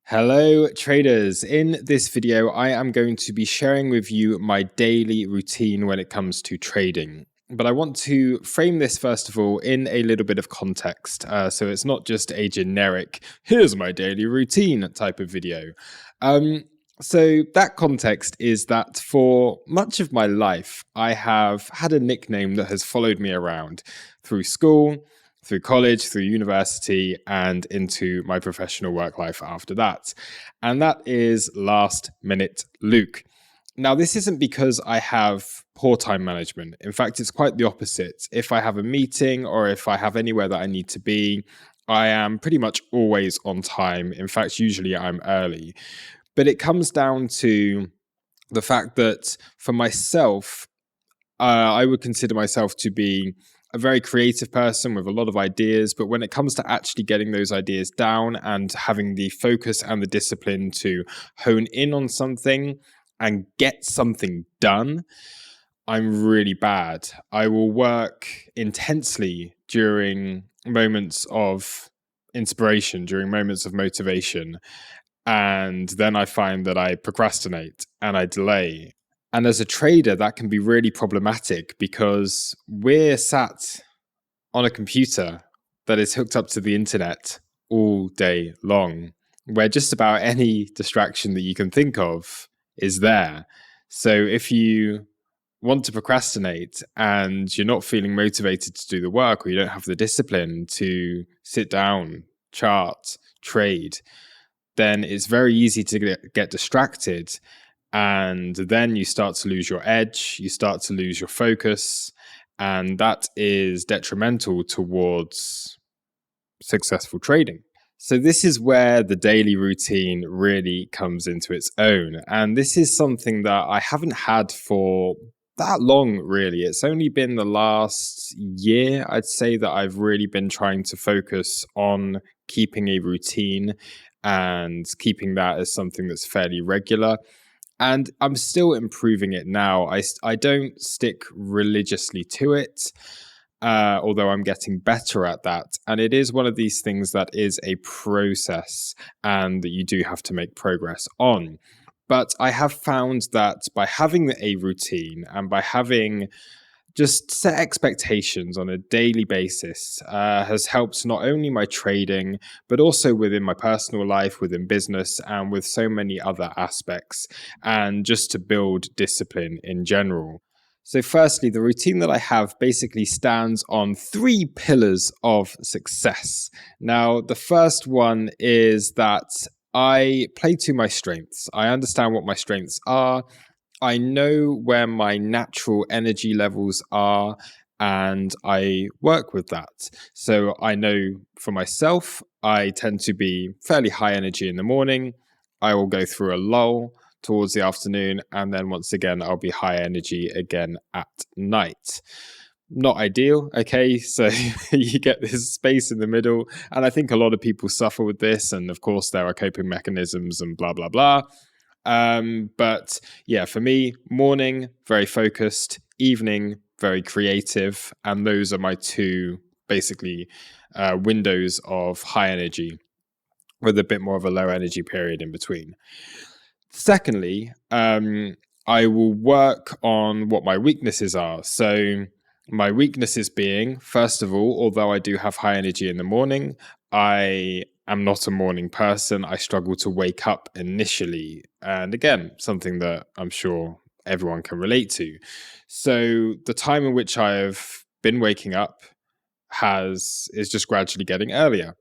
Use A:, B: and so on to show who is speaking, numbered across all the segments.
A: Hello traders. In this video, I am going to be sharing with you my daily routine when it comes to trading. But I want to frame this first of all in a little bit of context. So it's not just a generic, here's my daily routine type of video. So that context is that for much of my life, I have had a nickname that has followed me around through school, through college, through university, and into my professional work life after that. And that is Last Minute Luke. Now, this isn't because I have poor time management. In fact, it's quite the opposite. If I have a meeting or if I have anywhere that I need to be, I am pretty much always on time. In fact, usually I'm early. But it comes down to the fact that for myself, I would consider myself to be a very creative person with a lot of ideas, but when it comes to actually getting those ideas down and having the focus and the discipline to hone in on something and get something done, I'm really bad. I will work intensely during moments of inspiration, during moments of motivation, and then I find that I procrastinate and I delay. And as a trader, that can be really problematic because we're sat on a computer that is hooked up to the internet all day long, where just about any distraction that you can think of is there. So if you want to procrastinate and you're not feeling motivated to do the work, or you don't have the discipline to sit down, chart, trade, then it's very easy to get distracted. And then you start to lose your edge, you start to lose your focus, and that is detrimental towards successful trading. So this is where the daily routine really comes into its own. And this is something that I haven't had for that long, really. It's only been the last year, I'd say, that I've really been trying to focus on keeping a routine and keeping that as something that's fairly regular. And I'm still improving it now. I don't stick religiously to it, although I'm getting better at that. And it is one of these things that is a process and that you do have to make progress on. But I have found that by having a routine and by having just set expectations on a daily basis has helped not only my trading, but also within my personal life, within business, and with so many other aspects, and just to build discipline in general. So firstly, the routine that I have basically stands on three pillars of success. Now, the first one is that I play to my strengths. I understand what my strengths are. I know where my natural energy levels are, and I work with that. So I know for myself, I tend to be fairly high energy in the morning. I will go through a lull towards the afternoon, and then once again, I'll be high energy again at night. Not ideal, okay? So you get this space in the middle, and I think a lot of people suffer with this, and of course, there are coping mechanisms and blah, blah, blah. But yeah, for me, morning, very focused, evening, very creative. And those are my two basically windows of high energy with a bit more of a low energy period in between. Secondly, I will work on what my weaknesses are. So my weaknesses being, first of all, although I do have high energy in the morning, I am not a morning person. I struggle to wake up initially. And again, something that I'm sure everyone can relate to. So the time in which I've been waking up is just gradually getting earlier.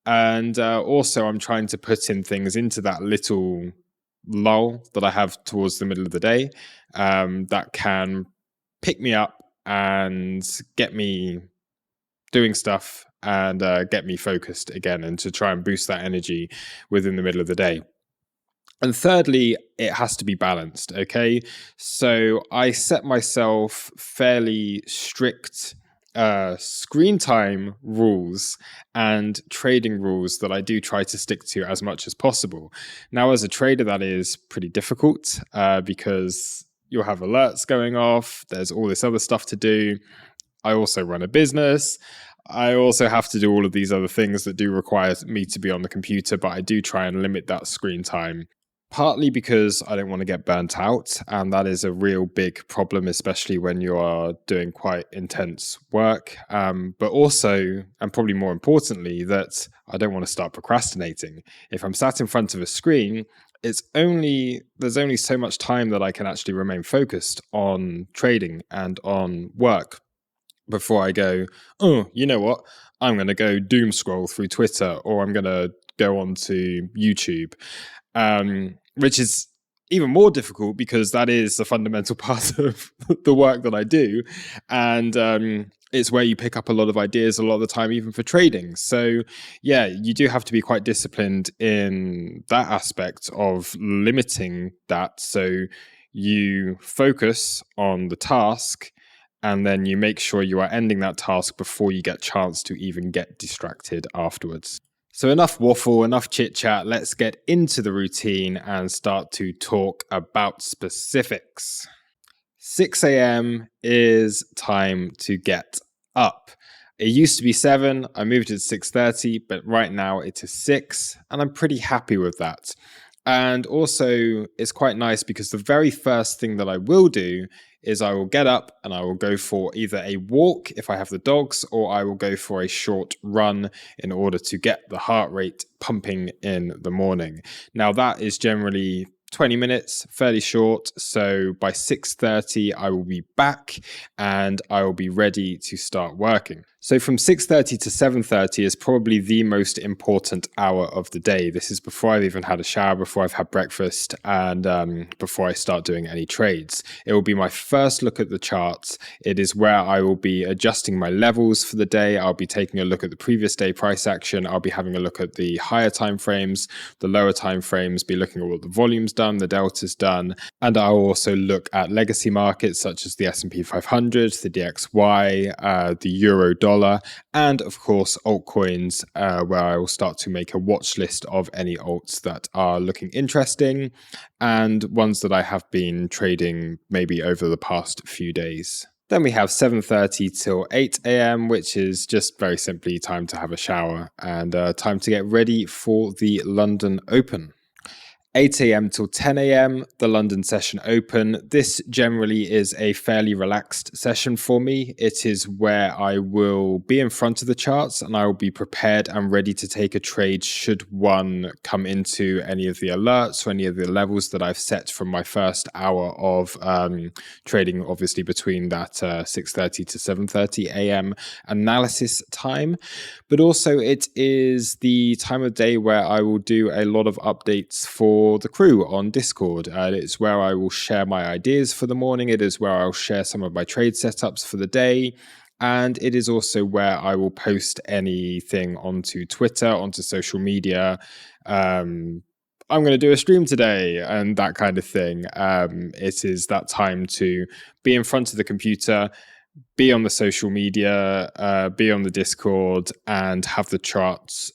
A: And also I'm trying to put in things into that little lull that I have towards the middle of the day that can pick me up and get me doing stuff and get me focused again, and to try and boost that energy within the middle of the day. And thirdly, it has to be balanced, okay? So I set myself fairly strict screen time rules and trading rules that I do try to stick to as much as possible. Now, as a trader, that is pretty difficult because you'll have alerts going off. There's all this other stuff to do. I also run a business. I also have to do all of these other things that do require me to be on the computer, but I do try and limit that screen time. Partly because I don't want to get burnt out, and that is a real big problem, especially when you are doing quite intense work. But also, and probably more importantly, that I don't want to start procrastinating. If I'm sat in front of a screen, there's only so much time that I can actually remain focused on trading and on work before I go, oh, you know what? I'm going to go doom scroll through Twitter, or I'm going to go onto YouTube, which is even more difficult because that is a fundamental part of the work that I do. And it's where you pick up a lot of ideas a lot of the time, even for trading. So yeah, you do have to be quite disciplined in that aspect of limiting that. So you focus on the task, and then you make sure you are ending that task before you get a chance to even get distracted afterwards. So enough waffle, enough chit chat. Let's get into the routine and start to talk about specifics. 6 a.m. is time to get up. It used to be 7. I moved it to 6:30, but right now it is 6, and I'm pretty happy with that. And also, it's quite nice because the very first thing that I will do is I will get up and I will go for either a walk if I have the dogs, or I will go for a short run in order to get the heart rate pumping in the morning. Now, that is generally 20 minutes, fairly short. So by 6:30, I will be back and I will be ready to start working. So from 6:30 to 7:30 is probably the most important hour of the day. This is before I've even had a shower, before I've had breakfast, and before I start doing any trades. It will be my first look at the charts. It is where I will be adjusting my levels for the day. I'll be taking a look at the previous day price action. I'll be having a look at the higher time frames, the lower time frames, be looking at what the volume's done, the delta's done, and I'll also look at legacy markets such as the S&P 500, the DXY, the euro dollar, and of course altcoins, where I will start to make a watch list of any alts that are looking interesting and ones that I have been trading maybe over the past few days. Then we have 7:30 till 8 a.m., which is just very simply time to have a shower and time to get ready for the London Open. 8 a.m. till 10 a.m., the London session open. This generally is a fairly relaxed session for me. It is where I will be in front of the charts and I will be prepared and ready to take a trade should one come into any of the alerts or any of the levels that I've set from my first hour of trading, obviously between that 6:30 to 7:30 a.m. analysis time. But also it is the time of day where I will do a lot of updates for the crew on Discord. It's where I will share my ideas for the morning. It is where I'll share some of my trade setups for the day. And it is also where I will post anything onto Twitter, onto social media. I'm going to do a stream today and that kind of thing. It is that time to be in front of the computer, be on the social media, be on the Discord, and have the charts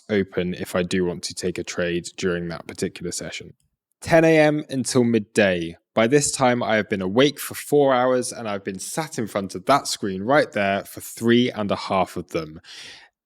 A: open if I do want to take a trade during that particular session. 10 a.m. until midday. By this time, I have been awake for 4 hours and I've been sat in front of that screen right there for 3.5 of them.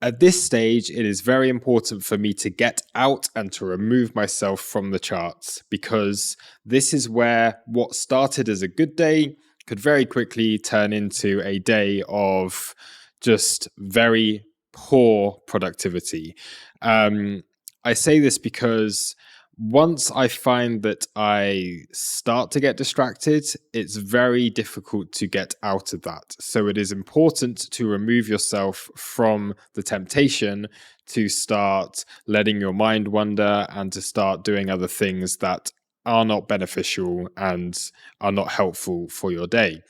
A: At this stage, it is very important for me to get out and to remove myself from the charts, because this is where what started as a good day could very quickly turn into a day of just very poor productivity. I say this because once I find that I start to get distracted, it's very difficult to get out of that. So it is important to remove yourself from the temptation to start letting your mind wander and to start doing other things that are not beneficial and are not helpful for your day.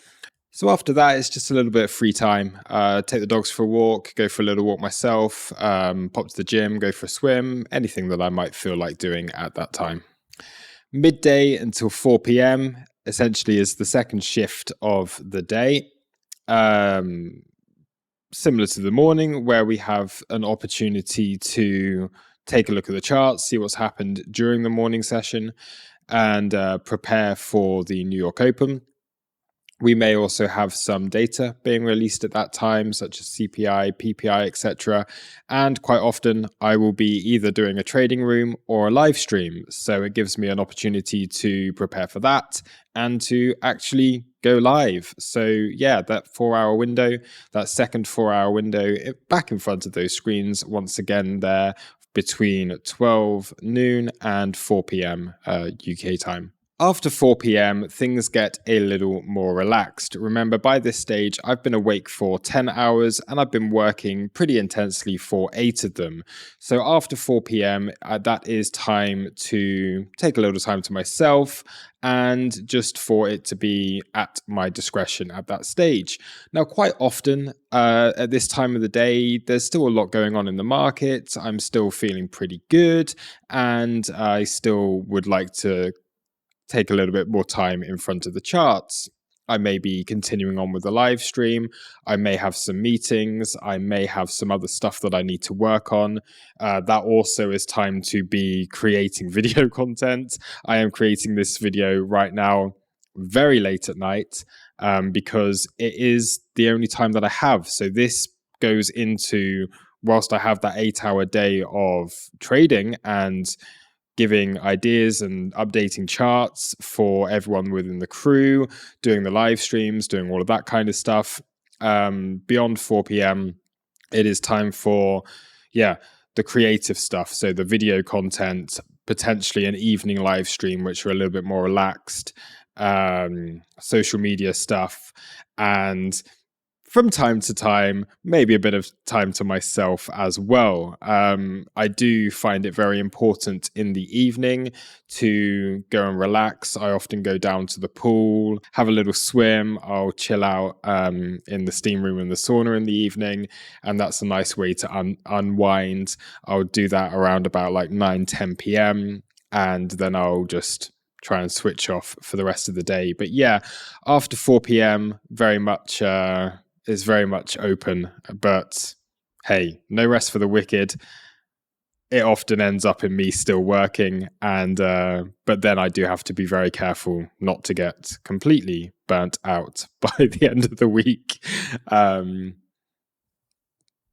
A: So after that, it's just a little bit of free time. Take the dogs for a walk, go for a little walk myself, pop to the gym, go for a swim, anything that I might feel like doing at that time. Midday until 4 p.m. essentially is the second shift of the day. Similar to the morning, where we have an opportunity to take a look at the charts, see what's happened during the morning session, and prepare for the New York Open. We may also have some data being released at that time, such as CPI, PPI, etc. And quite often, I will be either doing a trading room or a live stream. So it gives me an opportunity to prepare for that and to actually go live. So yeah, that 4-hour window, that second 4-hour window, back in front of those screens, once again there between 12 noon and 4 p.m. UK time. After 4 p.m., things get a little more relaxed. Remember, by this stage, I've been awake for 10 hours and I've been working pretty intensely for 8 of them. So after 4 p.m., that is time to take a little time to myself and just for it to be at my discretion at that stage. Now, quite often at this time of the day, there's still a lot going on in the market. I'm still feeling pretty good and I still would like to take a little bit more time in front of the charts. I may be continuing on with the live stream. I may have some meetings. I may have some other stuff that I need to work on. That also is time to be creating video content. I am creating this video right now very late at night because it is the only time that I have. So this goes into whilst I have that 8-hour day of trading and giving ideas and updating charts for everyone within the crew, doing the live streams, doing all of that kind of stuff. Beyond 4 p.m., it is time for, the creative stuff. So the video content, potentially an evening live stream, which are a little bit more relaxed, social media stuff, and from time to time, maybe a bit of time to myself as well. I do find it very important in the evening to go and relax. I often go down to the pool, have a little swim. I'll chill out in the steam room and the sauna in the evening. And that's a nice way to unwind. I'll do that around about like 9, 10 p.m. And then I'll just try and switch off for the rest of the day. But yeah, after 4 p.m., very much is very much open, but hey, no rest for the wicked. It often ends up in me still working, and but then I do have to be very careful not to get completely burnt out by the end of the week. But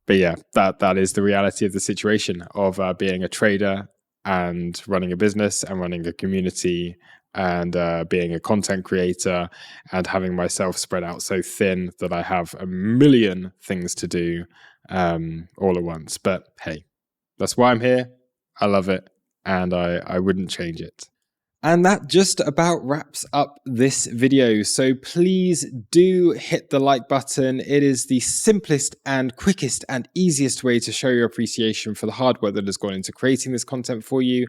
A: yeah, that is the reality of the situation of being a trader and running a business and running a community and being a content creator and having myself spread out so thin that I have a million things to do all at once. But hey, that's why I'm here. I love it and I wouldn't change it. And that just about wraps up this video. So please do hit the like button. It is the simplest and quickest and easiest way to show your appreciation for the hard work that has gone into creating this content for you.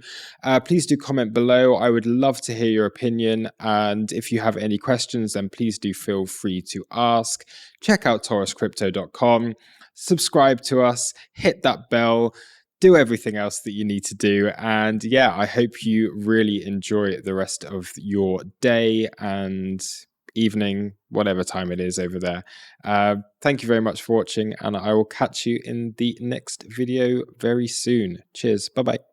A: Please do comment below. I would love to hear your opinion. And if you have any questions, then please do feel free to ask. Check out tauruscrypto.com. Subscribe to us. Hit that bell. Do everything else that you need to do. And yeah, I hope you really enjoy the rest of your day and evening, whatever time it is over there. Thank you very much for watching, and I will catch you in the next video very soon. Cheers. Bye-bye.